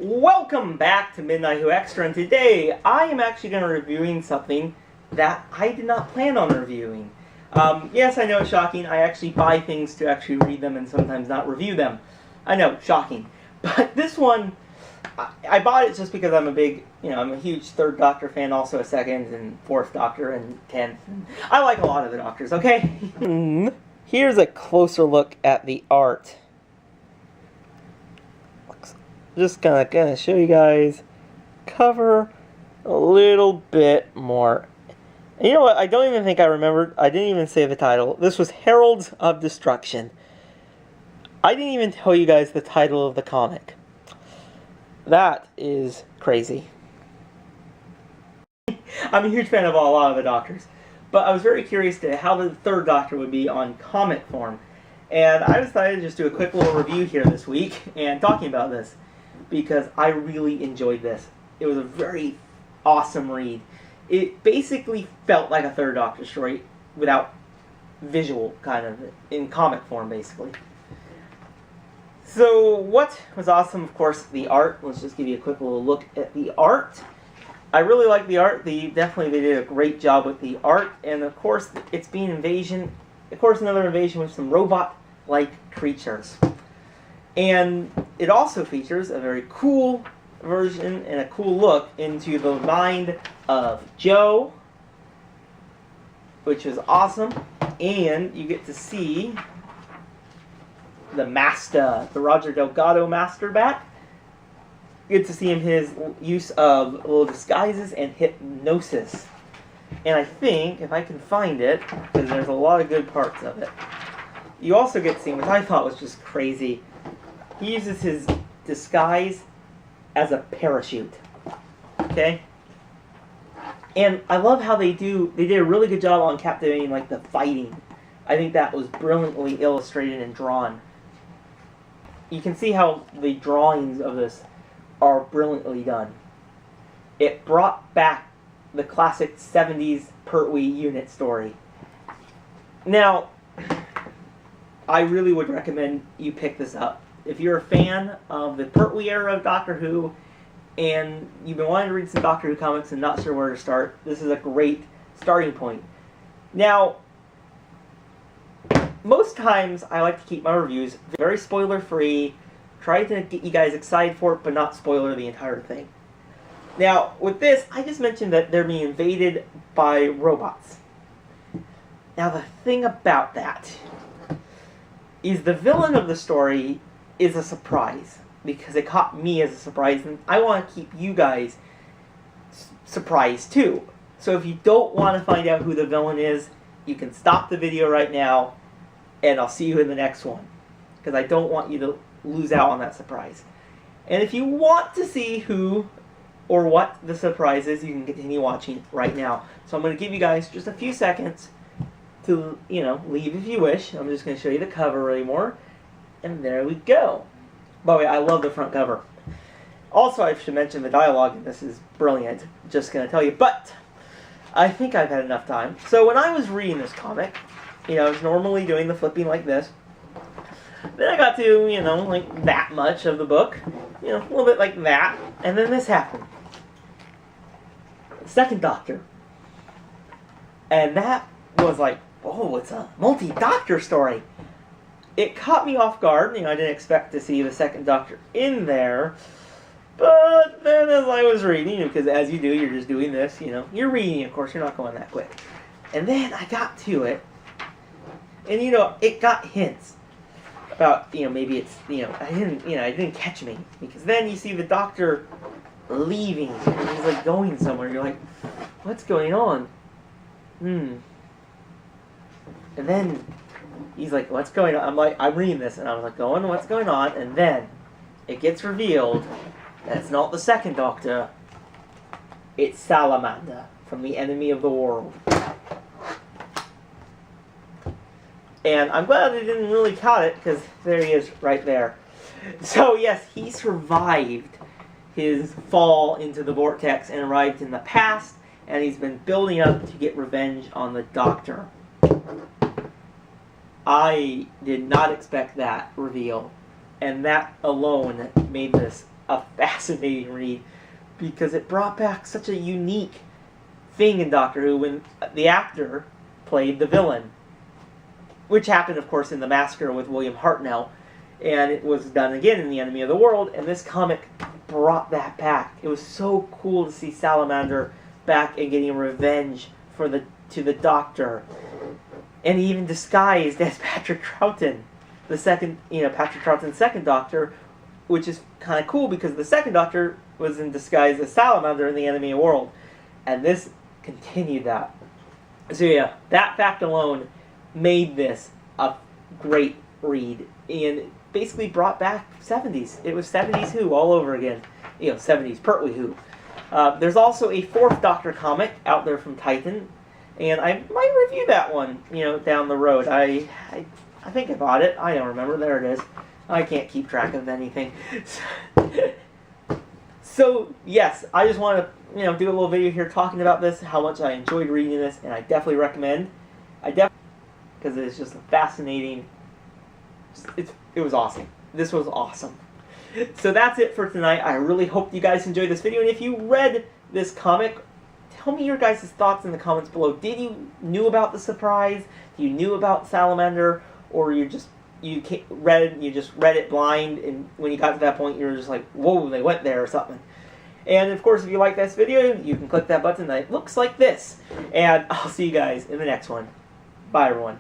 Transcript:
Welcome back to Midnight Who Extra, and today I am actually going to be reviewing something that I did not plan on reviewing. Yes, I know it's shocking. I actually buy things to actually read them and sometimes not review them. I know, shocking. But this one, I bought it just because I'm I'm a huge Third Doctor fan, also a Second and Fourth Doctor and 10th. I like a lot of the Doctors, okay? Here's a closer look at the art. Just gonna show you guys cover a little bit more. And you know what? I don't even think I remembered. I didn't even say the title. This was Heralds of Destruction. I didn't even tell you guys the title of the comic. That is crazy. I'm a huge fan of a lot of the Doctors, but I was very curious to how the Third Doctor would be on comic form, and I decided to just do a quick little review here this week and talking about this, because I really enjoyed this. It was a very awesome read. It basically felt like a Third Doctor story without visual, kind of, in comic form, basically. So what was awesome, of course, the art. Let's just give you a quick little look at the art. I really like the art. They did a great job with the art, and of course, it's being invasion. Of course, another invasion with some robot-like creatures. And it also features a very cool version and a cool look into the mind of Jo, which is awesome. And you get to see the Master, the Roger Delgado Master back. You get to see him his use of little disguises and hypnosis. And I think, if I can find it, because there's a lot of good parts of it, you also get to see, which I thought was just crazy, he uses his disguise as a parachute. Okay? And I love how they did a really good job on captivating, like, the fighting. I think that was brilliantly illustrated and drawn. You can see how the drawings of this are brilliantly done. It brought back the classic 70s Pertwee unit story. Now, I really would recommend you pick this up. If you're a fan of the Pertwee era of Doctor Who, and you've been wanting to read some Doctor Who comics and not sure where to start, this is a great starting point. Now, most times I like to keep my reviews very spoiler-free, try to get you guys excited for it, but not spoiler the entire thing. Now, with this, I just mentioned that they're being invaded by robots. Now, the thing about that is the villain of the story is a surprise, because it caught me as a surprise, and I want to keep you guys surprised too. So if you don't want to find out who the villain is, you can stop the video right now, and I'll see you in the next one, because I don't want you to lose out on that surprise. And if you want to see who or what the surprise is, you can continue watching right now. So I'm going to give you guys just a few seconds to, leave if you wish. I'm just going to show you the cover really more. And there we go. By the way, I love the front cover. Also, I should mention the dialogue in this is brilliant. Just going to tell you. But I think I've had enough time. So when I was reading this comic, I was normally doing the flipping like this. Then I got to, like that much of the book. A little bit like that. And then this happened. Second Doctor. And that was like, oh, it's a multi-Doctor story. It caught me off guard. I didn't expect to see the Second Doctor in there. But then as I was reading, because as you do, you're just doing this, you're reading, of course, you're not going that quick. And then I got to it, and it got hints about, maybe it's, I didn't catch me. Because then you see the Doctor leaving, and he's like going somewhere. You're like, what's going on? And then he's like, what's going on? I'm reading this, and I was like, what's going on? And then it gets revealed that it's not the Second Doctor, it's Salamander from the Enemy of the World. And I'm glad they didn't really cut it, because there he is right there. So yes, he survived his fall into the vortex and arrived in the past, and he's been building up to get revenge on the Doctor. I did not expect that reveal, and that alone made this a fascinating read because it brought back such a unique thing in Doctor Who when the actor played the villain, which happened, of course, in The Massacre with William Hartnell, and it was done again in The Enemy of the World, and this comic brought that back. It was so cool to see Salamander back and getting revenge for the Doctor, and he even disguised as Patrick Troughton, the second, Patrick Troughton's second Doctor, which is kind of cool because the second Doctor was in disguise as Salamander in The Enemy of the World, and this continued that. So yeah, that fact alone made this a great read, and basically brought back 70s. It was 70s Who all over again. 70s Pertwee Who. There's also a fourth Doctor comic out there from Titan, and I might review that one, down the road. I think I bought it. I don't remember. There it is. I can't keep track of anything. So, yes, I just want to, do a little video here talking about this, how much I enjoyed reading this, and I definitely recommend. Because it's just a fascinating, it was awesome. This was awesome. So that's it for tonight. I really hope you guys enjoyed this video, and if you read this comic, tell me your guys' thoughts in the comments below. Did you knew about the surprise? You knew about Salamander, or you just read it blind, and when you got to that point, you were just like, whoa, they went there or something. And of course, if you like this video, you can click that button that looks like this. And I'll see you guys in the next one. Bye, everyone.